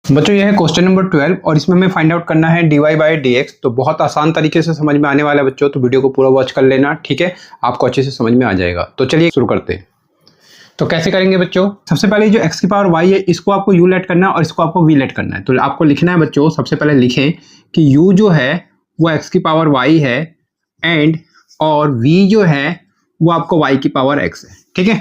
बच्चों ये है क्वेश्चन नंबर 12 और इसमें हमें फाइंड आउट करना है dy बाई डी एक्स। तो बहुत आसान तरीके से समझ में आने वाला है बच्चों, तो वीडियो को पूरा वॉच कर लेना, ठीक है। आपको अच्छे से समझ में आ जाएगा। तो चलिए शुरू करते हैं। तो कैसे करेंगे बच्चों, सबसे पहले जो x की पावर y है इसको आपको u लेट करना है और इसको आपको v लेट करना है। तो आपको लिखना है बच्चों, सबसे पहले लिखें कि u जो है वो x की पावर y है एंड और v जो है वो आपको y की पावर x है, ठीक है।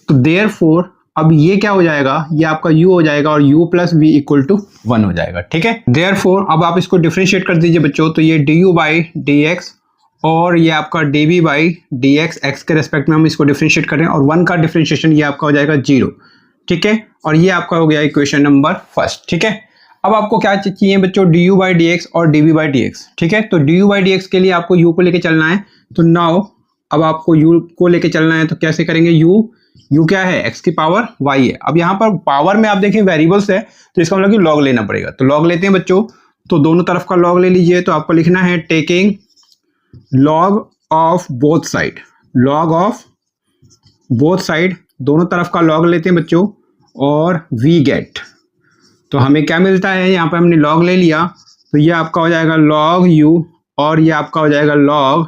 तो देयरफॉर अब ये क्या हो जाएगा, ये आपका u हो जाएगा और u plus v equal to 1 हो जाएगा, ठीक है। देयरफॉर अब आप इसको डिफरेंशिएट कर दीजिए बच्चों। तो ये du बाई डी एक्स और ये आपका dv by D x, x के रेस्पेक्ट में हम इसको डिफरेंशिएट करें और 1 का डिफरेंशिएशन ये आपका हो जाएगा 0, ठीक है। और ये आपका हो गया इक्वेशन नंबर फर्स्ट, ठीक है। अब आपको क्या चाहिए बच्चों, du बाई डी एक्स और dv बाई डी एक्स, ठीक है। तो du बाई डी एक्स के लिए आपको u को लेके चलना है। तो नाउ अब आपको u को लेके चलना है, तो कैसे करेंगे, u क्या है, x की पावर y है। अब यहाँ पर पावर में आप देखें वेरिएबल्स है, तो इसका मतलब कि लॉग लेना पड़ेगा। तो लॉग लेते हैं बच्चों, तो दोनों तरफ का लॉग ले लीजिए। तो आपको लिखना है taking log of both side, log of both side, दोनों तरफ का लॉग लेते हैं बच्चों और वी गेट। तो हमें क्या मिलता है, यहाँ पर हमने लॉग ले लिया, तो ये आपका हो जाएगा लॉग u और ये आपका हो जाएगा लॉग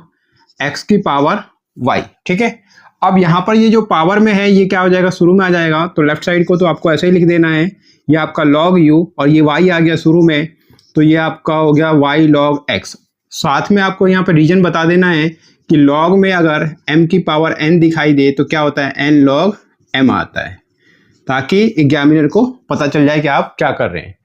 x की पावर y, ठीक है। अब यहाँ पर ये जो पावर में है ये क्या हो जाएगा, शुरू में आ जाएगा। तो लेफ्ट साइड को तो आपको ऐसे ही लिख देना है, ये आपका log u और ये y आ गया शुरू में, तो ये आपका हो गया y log x। साथ में आपको यहाँ पर रीजन बता देना है कि log में अगर m की पावर n दिखाई दे तो क्या होता है, n log m आता है, ताकि एग्जामिनर को पता चल जाए कि आप क्या कर रहे हैं।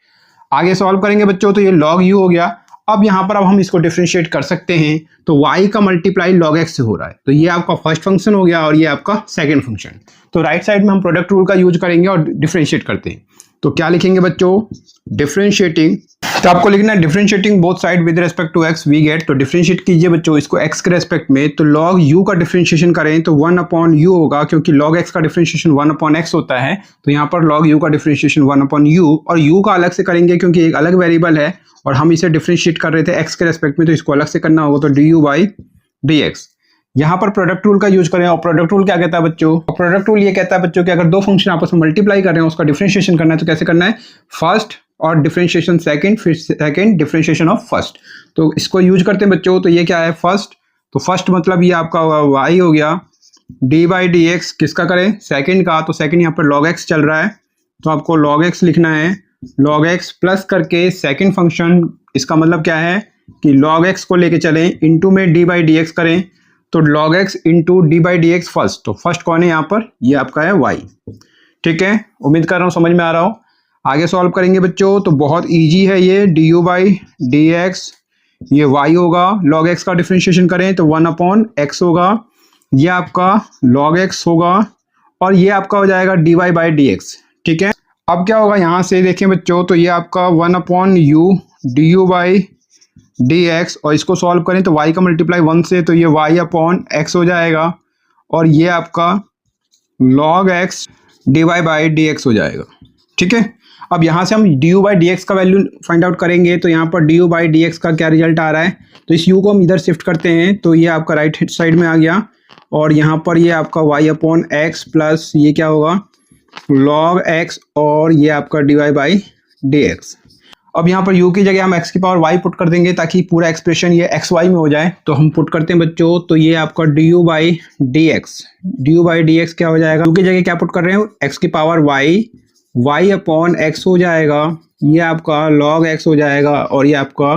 आगे सॉल्व करेंगे बच्चों, तो ये log u हो गया। अब यहाँ पर अब हम इसको डिफरेंशिएट कर सकते हैं, तो y का मल्टीप्लाई log x से हो रहा है, तो ये आपका फर्स्ट फंक्शन हो गया और ये आपका सेकंड फंक्शन। तो राइट साइड में हम प्रोडक्ट रूल का यूज करेंगे और डिफरेंशिएट करते हैं। तो क्या लिखेंगे बच्चों, डिफरेंशिएटिंग, तो आपको लिखना है differentiating both side with respect to x we get. तो डिफरेंशिएट कीजिए बच्चों इसको x के रेस्पेक्ट में। तो log u का डिफरेंशिएशन करें तो 1 अपॉन u होगा, क्योंकि log x का डिफरेंशिएशन 1 अपॉन x होता है। तो यहाँ पर log u का डिफरेंशिएशन 1 अपॉन u, और u का अलग से करेंगे क्योंकि एक अलग वेरिएबल है और हम इसे डिफरेंशिएट कर रहे थे x के रेस्पेक्ट में, तो इसको अलग से करना होगा। तो du बाई डी एक्स। यहाँ पर प्रोडक्ट रूल का यूज करें, और प्रोडक्ट रूल क्या कहता है बच्चों, प्रोडक्ट रूल ये कहता है बच्चों कि अगर दो फंक्शन आपस में मल्टीप्लाई कर रहे हैं उसका डिफरेंशिएशन करना है, तो कैसे करना है, फर्स्ट और डिफरेंशिएशन सेकंड, फिर सेकंड डिफरेंशिएशन ऑफ फर्स्ट। तो इसको यूज करते हैं बच्चों। तो ये क्या है, फर्स्ट, तो फर्स्ट मतलब ये आपका y हो गया, डी बाई डी एक्स किसका करें, सेकंड का। तो सेकंड यहाँ पर log x चल रहा है, तो आपको log x लिखना है, log x प्लस करके सेकंड फंक्शन, इसका मतलब क्या है कि log x को लेके चलें, इनटू में d बाई डी एक्स करें। तो log x into D by D x first, तो फर्स्ट कौन है यहाँ पर, ये आपका है y, ठीक है। उम्मीद कर रहा हूँ समझ में आ रहा हो। आगे सॉल्व करेंगे बच्चों, तो बहुत इजी है ये, du बाई डी एक्स, ये y होगा, log x का डिफरेंशिएशन करें तो 1 अपॉन x होगा, ये आपका log x होगा और ये आपका हो जाएगा dy बाई डी एक्स, ठीक है। अब क्या होगा, यहाँ से देखें बच्चों, तो ये आपका 1 upon u du by D x, और इसको सॉल्व करें तो y का मल्टीप्लाई 1 से, तो ये y अपॉन x हो जाएगा और ये आपका log x dy by D x हो जाएगा, ठीक है। अब यहाँ से हम du बाई डी एक्स का वैल्यू फाइंड आउट करेंगे। तो यहाँ पर du बाई डी एक्स का क्या रिजल्ट आ रहा है, तो इस u को हम इधर शिफ्ट करते हैं, तो ये आपका राइट हैंड साइड में आ गया और यहाँ पर ये आपका y अपॉन एक्स प्लस ये क्या होगा log x और ये आपका dy बाई डी एक्स। अब यहाँ पर u की जगह हम x की पावर y पुट कर देंगे ताकि पूरा एक्सप्रेशन ये xy में हो जाए। तो हम पुट करते हैं बच्चों, तो ये आपका du by D x, du by D x क्या हो जाएगा, u की जगह क्या पुट कर रहे हो, x की पावर y अपॉन x हो जाएगा, ये आपका log x हो जाएगा और ये आपका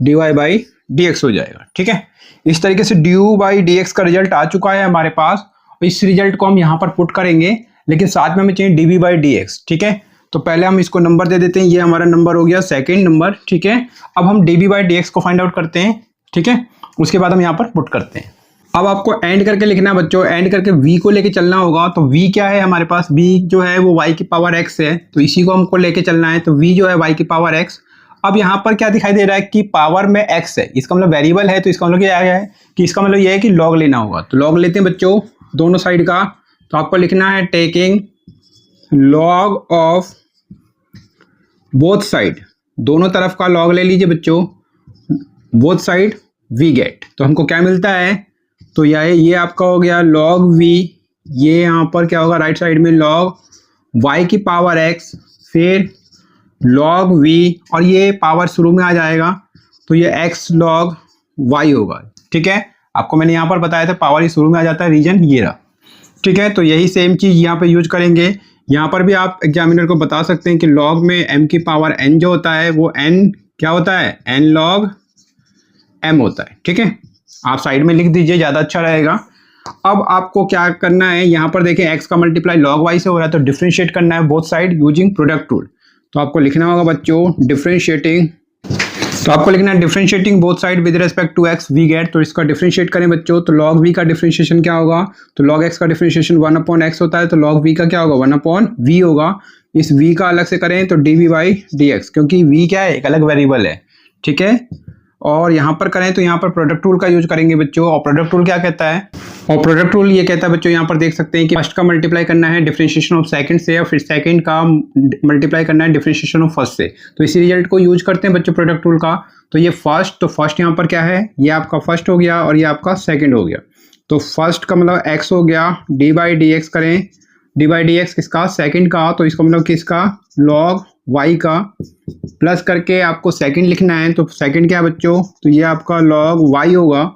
dy बाई डी एक्स हो जाएगा, ठीक है। इस तरीके से du बाई डी एक्स का रिजल्ट आ चुका है हमारे पास। इस रिजल्ट को हम यहाँ पर पुट करेंगे, लेकिन साथ में हमें चाहिए dv बाई डी एक्स, ठीक है। तो पहले हम इसको नंबर दे देते हैं, ये हमारा नंबर हो गया सेकंड नंबर, ठीक है। अब हम dv बाई डी एक्स को फाइंड आउट करते हैं, ठीक है। उसके बाद हम यहाँ पर पुट करते हैं। अब आपको एंड करके लिखना है बच्चों, एंड करके v को लेके चलना होगा। तो v क्या है हमारे पास, v जो है वो y की पावर x है, तो इसी को हमको लेके चलना है। तो v जो है y की पावर x। अब यहाँ पर क्या दिखाई दे रहा है कि पावर में x है, इसका मतलब वेरिएबल है, तो इसका मतलब क्या है कि इसका मतलब ये है कि log लेना होगा। तो log लेते हैं बच्चों दोनों साइड का। तो आपको लिखना है taking log of both side, दोनों तरफ का log ले लीजिए बच्चों, बोथ साइड वी गेट। तो हमको क्या मिलता है, तो ये आपका हो गया log v, ये यहाँ पर क्या होगा राइट साइड में log y की पावर x, फिर log v, और ये पावर शुरू में आ जाएगा तो ये x log y होगा। ठीक है, आपको मैंने यहाँ पर बताया था पावर ही शुरू में आ जाता है, रीजन ये रहा। ठीक है, तो यही सेम चीज़ यहाँ पे यूज करेंगे। यहाँ पर भी आप एग्जामिनर को बता सकते हैं कि log में m की पावर n जो होता है वो n क्या होता है, n log m होता है। ठीक है, आप साइड में लिख दीजिए, ज़्यादा अच्छा रहेगा। अब आपको क्या करना है, यहाँ पर देखें x का मल्टीप्लाई log y से हो रहा है तो डिफ्रेंशिएट करना है both side using product rule. तो आपको लिखना होगा बच्चों डिफ्रेंशिएटिंग, तो आपको लिखना है differentiating both side with respect to x we get. तो इसका डिफरेंशिएट करें बच्चों, तो log v का डिफरेंशिएशन क्या होगा, तो log x का डिफरेंशिएशन 1/x होता है, तो log v का क्या होगा 1/v होगा। इस v का अलग से करें तो dv/dx, क्योंकि v क्या है, एक अलग वेरिएबल है। ठीक है, और यहाँ पर करें तो यहाँ पर प्रोडक्ट रूल का यूज करेंगे बच्चों। और प्रोडक्ट रूल क्या कहता है, और प्रोडक्ट रूल ये कहता है बच्चों, यहाँ पर देख सकते हैं कि फर्स्ट का मल्टीप्लाई करना है डिफरेंशिएशन ऑफ सेकंड से, और फिर सेकंड का मल्टीप्लाई करना है डिफरेंशिएशन ऑफ फर्स्ट से। तो इसी रिजल्ट को यूज करते हैं बच्चों प्रोडक्ट रूल का। तो ये फर्स्ट, तो फर्स्ट यहाँ पर क्या है, ये आपका फर्स्ट हो गया और ये आपका सेकंड हो गया। तो फर्स्ट का मतलब x हो गया, d/dx करें, d/dx किसका, सेकंड का, तो इसका मतलब किसका, log y का, प्लस करके आपको सेकंड लिखना है। तो सेकंड क्या है बच्चों, तो ये आपका log y होगा,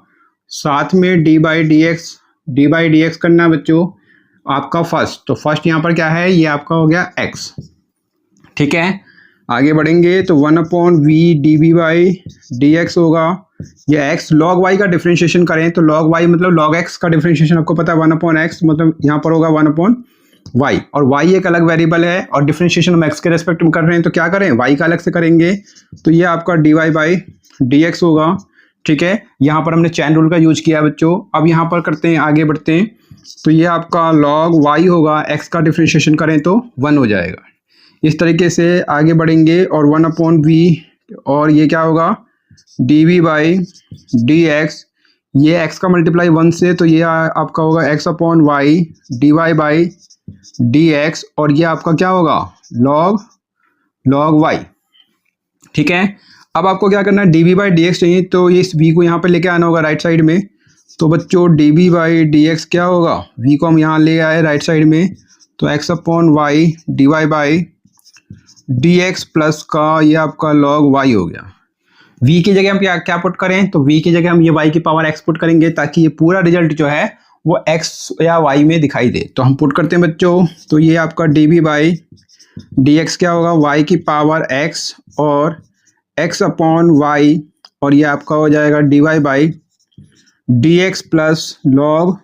साथ में d/dx करना है बच्चों आपका फर्स्ट। तो फर्स्ट यहाँ पर क्या है, ये आपका हो गया x। ठीक है, आगे बढ़ेंगे तो 1/v dv/dx होगा, ये x log y का डिफरेंशिएशन करें तो log y मतलब log x का डिफरेंशिएशन आपको पता है 1/x, मतलब यहाँ पर होगा 1/y, और y एक अलग वेरिएबल है और डिफरेंशिएशन हम x के रेस्पेक्ट में कर रहे हैं तो क्या करें, y का अलग से करेंगे, तो ये आपका dy/dx होगा। ठीक है, यहाँ पर हमने चैन रूल का यूज किया बच्चों। अब यहाँ पर करते हैं, आगे बढ़ते हैं, तो ये आपका log y होगा, x का डिफरेंशिएशन करें तो 1 हो जाएगा। इस तरीके से आगे बढ़ेंगे और 1/v, और ये क्या होगा dv/dx, ये x का मल्टीप्लाई 1 से, तो ये आपका होगा x/y dy/dx, और ये आपका क्या होगा log y। ठीक है, अब आपको क्या करना है, dv/dx चाहिए, तो ये इस v को यहाँ पे लेके आना होगा राइट साइड में। तो बच्चों dv/dx क्या होगा, v को हम यहाँ ले आए राइट साइड में, तो x/y dy/dx प्लस का ये आपका log y हो गया। v की जगह हम क्या पुट करें, तो v की जगह हम ये y की पावर x पुट करेंगे ताकि ये पूरा रिजल्ट जो है वो x या y में दिखाई दे। तो हम पुट करते हैं बच्चों, तो ये आपका dv/dx क्या होगा, y की पावर x और x/y, और ये आपका हो जाएगा dy/dx प्लस log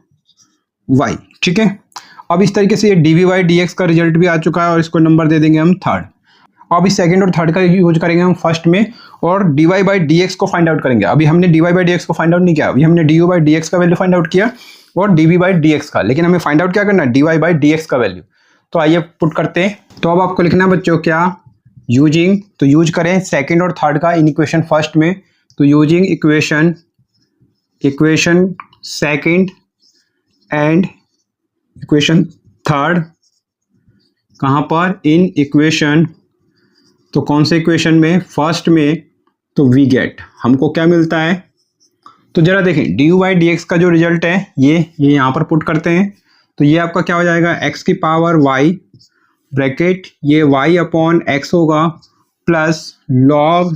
y। ठीक है, अब इस तरीके से ये dv/dx का रिजल्ट भी आ चुका है और इसको नंबर दे देंगे हम थर्ड। अब इस सेकंड और थर्ड का यूज करेंगे हम फर्स्ट में, और dy/dx को फाइंड आउट करेंगे। अभी हमने dy/dx को फाइंड आउट नहीं किया, अभी हमने du/dx का वैल्यू फाइंड आउट किया और dv/dx का, लेकिन हमें फाइंड आउट क्या करना है, dy/dx का वैल्यू। तो आइए पुट करते हैं। तो अब आपको लिखना है बच्चों क्या, यूजिंग, तो यूज करें सेकंड और थर्ड का इन इक्वेशन फर्स्ट में, तो using equation second and equation third, कहाँ पर, इन इक्वेशन, तो कौन से इक्वेशन में, फर्स्ट में, तो वी गेट, हमको क्या मिलता है, तो जरा देखें du/dx का जो रिजल्ट है ये यहाँ पर पुट करते हैं। तो ये आपका क्या हो जाएगा, x की पावर y ब्रैकेट ये y/x होगा प्लस log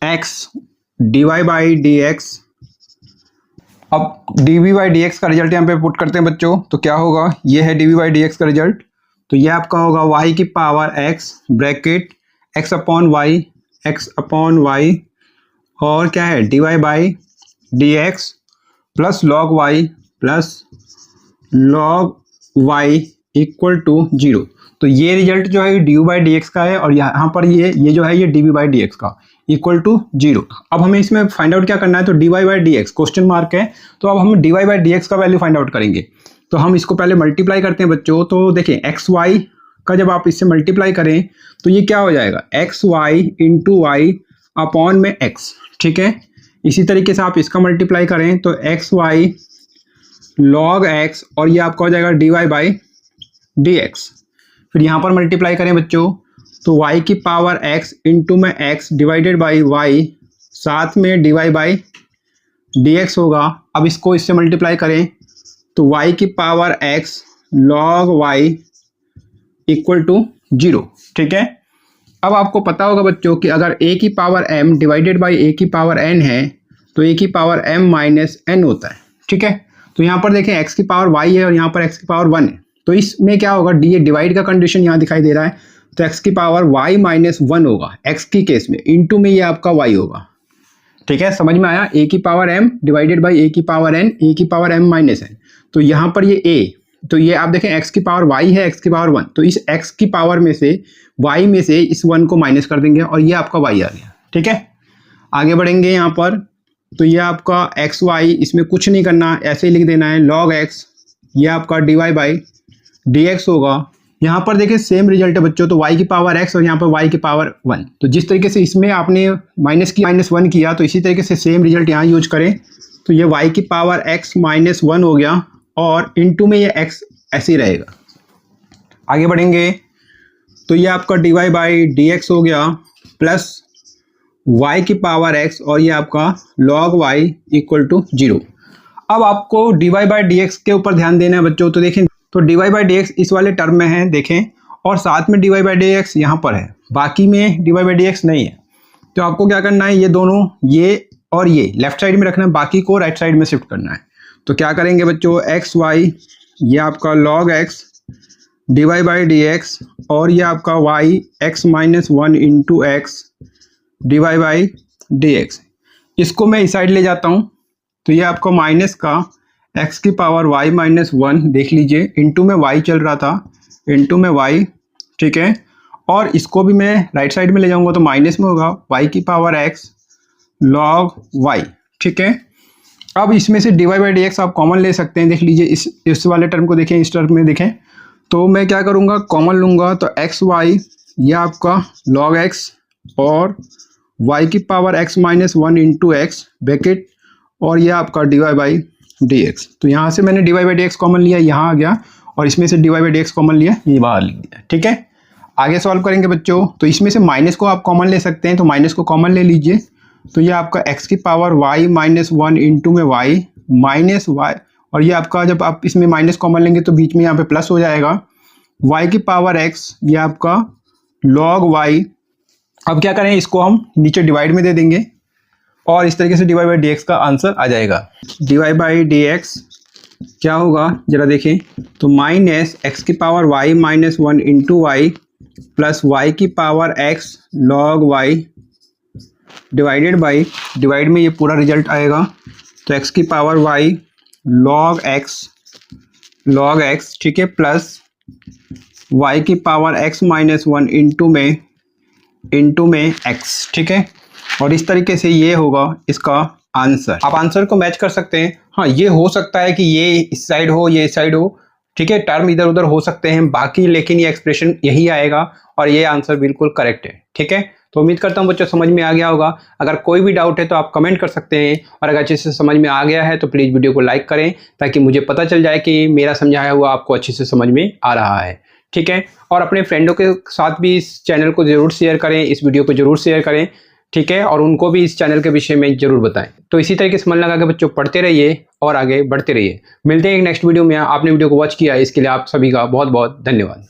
x dy/dx। अब dv/dx का रिजल्ट यहाँ पे पुट करते हैं बच्चों, तो क्या होगा, ये है dv/dx का रिजल्ट, तो ये आपका होगा y की पावर x ब्रैकेट x/y और क्या है dy/dx plus log y equal to 0। तो ये रिजल्ट जो है du/dx का है, और यहाँ पर ये जो है ये dv/dx का इक्वल टू 0। अब हमें इसमें फाइंड आउट क्या करना है, तो dy/dx क्वेश्चन मार्क है, तो अब हम dy/dx का वैल्यू फाइंड आउट करेंगे। तो हम इसको पहले मल्टीप्लाई करते हैं बच्चों, तो देखिए xy का जब आप इससे मल्टीप्लाई करें तो ये क्या हो जाएगा, xy इंटू y अपॉन में x। ठीक है, इसी तरीके से आप इसका मल्टीप्लाई करें तो xy log x, और ये आपका हो जाएगा dy/dx। फिर यहाँ पर मल्टीप्लाई करें बच्चों, तो y की पावर x इंटू में x डिवाइडेड बाई y, साथ में dy/dx होगा। अब इसको इससे मल्टीप्लाई करें तो y की power x log y equal to 0। ठीक है, अब आपको पता होगा बच्चों कि अगर a की power m divided by a की पावर n है तो a की पावर m माइनस n होता है, ठीक है। तो यहाँ पर देखें x की पावर y है और यहाँ पर x की पावर 1 है, तो इसमें क्या होगा, ये डिवाइड का कंडीशन यहाँ दिखाई दे रहा है, तो x की पावर y माइनस 1 होगा x की केस में, इनटू में ये आपका y होगा, ठीक है। समझ में आया, a की power m divided by a की पावर n, a की पावर m माइनस n, तो यहाँ पर ये a, तो ये आप देखें x की पावर y है, x की पावर 1, तो इस x की पावर में से y में से इस 1 को माइनस कर देंगे और ये आपका y आ गया, ठीक है। आगे बढ़ेंगे यहाँ पर, तो ये आपका एक्स वाई, इसमें कुछ नहीं करना, ऐसे ही लिख देना है log x, ये आपका dy बाई dx होगा। यहाँ पर देखिए सेम रिजल्ट है बच्चों, तो y की पावर x और यहाँ पर y की पावर 1, तो जिस तरीके से इसमें आपने -1 किया तो इसी तरीके से सेम रिजल्ट यहाँ यूज करें, तो ये y की पावर x माइनस 1 हो गया और इनटू में ये x ऐसे ही रहेगा। आगे बढ़ेंगे, तो ये आपका dy बाई dx हो गया प्लस y की पावर x और ये आपका log y इक्वल टू 0। अब आपको dy बाई dx के ऊपर ध्यान देना है बच्चों, तो देखें, तो dy बाई dx इस वाले टर्म में है देखें, और साथ में dy बाई dx यहाँ पर है, बाकी में dy बाई dx नहीं है। तो आपको क्या करना है, ये दोनों, ये और ये लेफ्ट साइड में रखना है, बाकी को राइट साइड में शिफ्ट करना है। तो क्या करेंगे बच्चों, एक्स वाई, ये आपका log x dy by dx और ये आपका y x minus 1 into x dy by dx, इसको मैं इस साइड ले जाता हूँ, तो ये आपका माइनस का x की पावर y माइनस 1, देख लीजिए इंटू में y चल रहा था, इंटू में y, ठीक है। और इसको भी मैं राइट साइड में ले जाऊंगा तो माइनस में होगा y की पावर x log y, ठीक है। अब इसमें से dy बाई dx आप कॉमन ले सकते हैं, देख लीजिए इस वाले टर्म को देखें, इस टर्म में देखें, तो मैं क्या करूँगा, कॉमन लूँगा, तो एक्स वाई, ये आपका log x और y की power x minus 1 into x bracket और ये आपका dy बाई dx, तो यहाँ से मैंने dy बाई dx कॉमन लिया, यहाँ आ गया, और इसमें से dy बाई dx कॉमन लिया, ये बाहर लिख दिया, ठीक है। आगे सॉल्व करेंगे बच्चों, तो इसमें से माइनस को आप कॉमन ले सकते हैं, तो माइनस को कॉमन ले लीजिए, तो ये आपका x की पावर y माइनस 1 इंटू में y माइनस y, और ये आपका जब आप इसमें माइनस कॉमन लेंगे तो बीच में यहाँ पे प्लस हो जाएगा, y की पावर x, ये आपका log y। अब क्या करें, इसको हम नीचे डिवाइड में दे देंगे और इस तरीके से dy बाई dx का आंसर आ जाएगा। dy बाई dx क्या होगा जरा देखें, तो माइनस x की power y minus 1 into y plus y की power x log y divided by, divide में ये पूरा रिजल्ट आएगा, तो x की पावर y log x, ठीक है, प्लस y की पावर x माइनस 1 इंटू में x, ठीक है। और इस तरीके से ये होगा इसका आंसर। आप आंसर को मैच कर सकते हैं, हाँ ये हो सकता है कि ये इस साइड हो, ये इस साइड हो, ठीक है, टर्म इधर उधर हो सकते हैं बाकी, लेकिन ये एक्सप्रेशन यही आएगा और ये आंसर बिल्कुल करेक्ट है, ठीक है। तो उम्मीद करता हूँ बच्चों समझ में आ गया होगा। अगर कोई भी डाउट है तो आप कमेंट कर सकते हैं, और अगर अच्छे से समझ में आ गया है तो प्लीज़ वीडियो को लाइक करें, ताकि मुझे पता चल जाए कि मेरा समझाया हुआ आपको अच्छे से समझ में आ रहा है, ठीक है। और अपने फ्रेंडों के साथ भी इस चैनल को ज़रूर शेयर करें, इस वीडियो को ज़रूर शेयर करें, ठीक है, और उनको भी इस चैनल के विषय में ज़रूर बताएं। तो इसी तरीके से मन लगा के बच्चों पढ़ते रहिए और आगे बढ़ते रहिए। मिलते हैं एक नेक्स्ट वीडियो में। आपने वीडियो को वॉच किया इसके लिए आप सभी का बहुत बहुत धन्यवाद।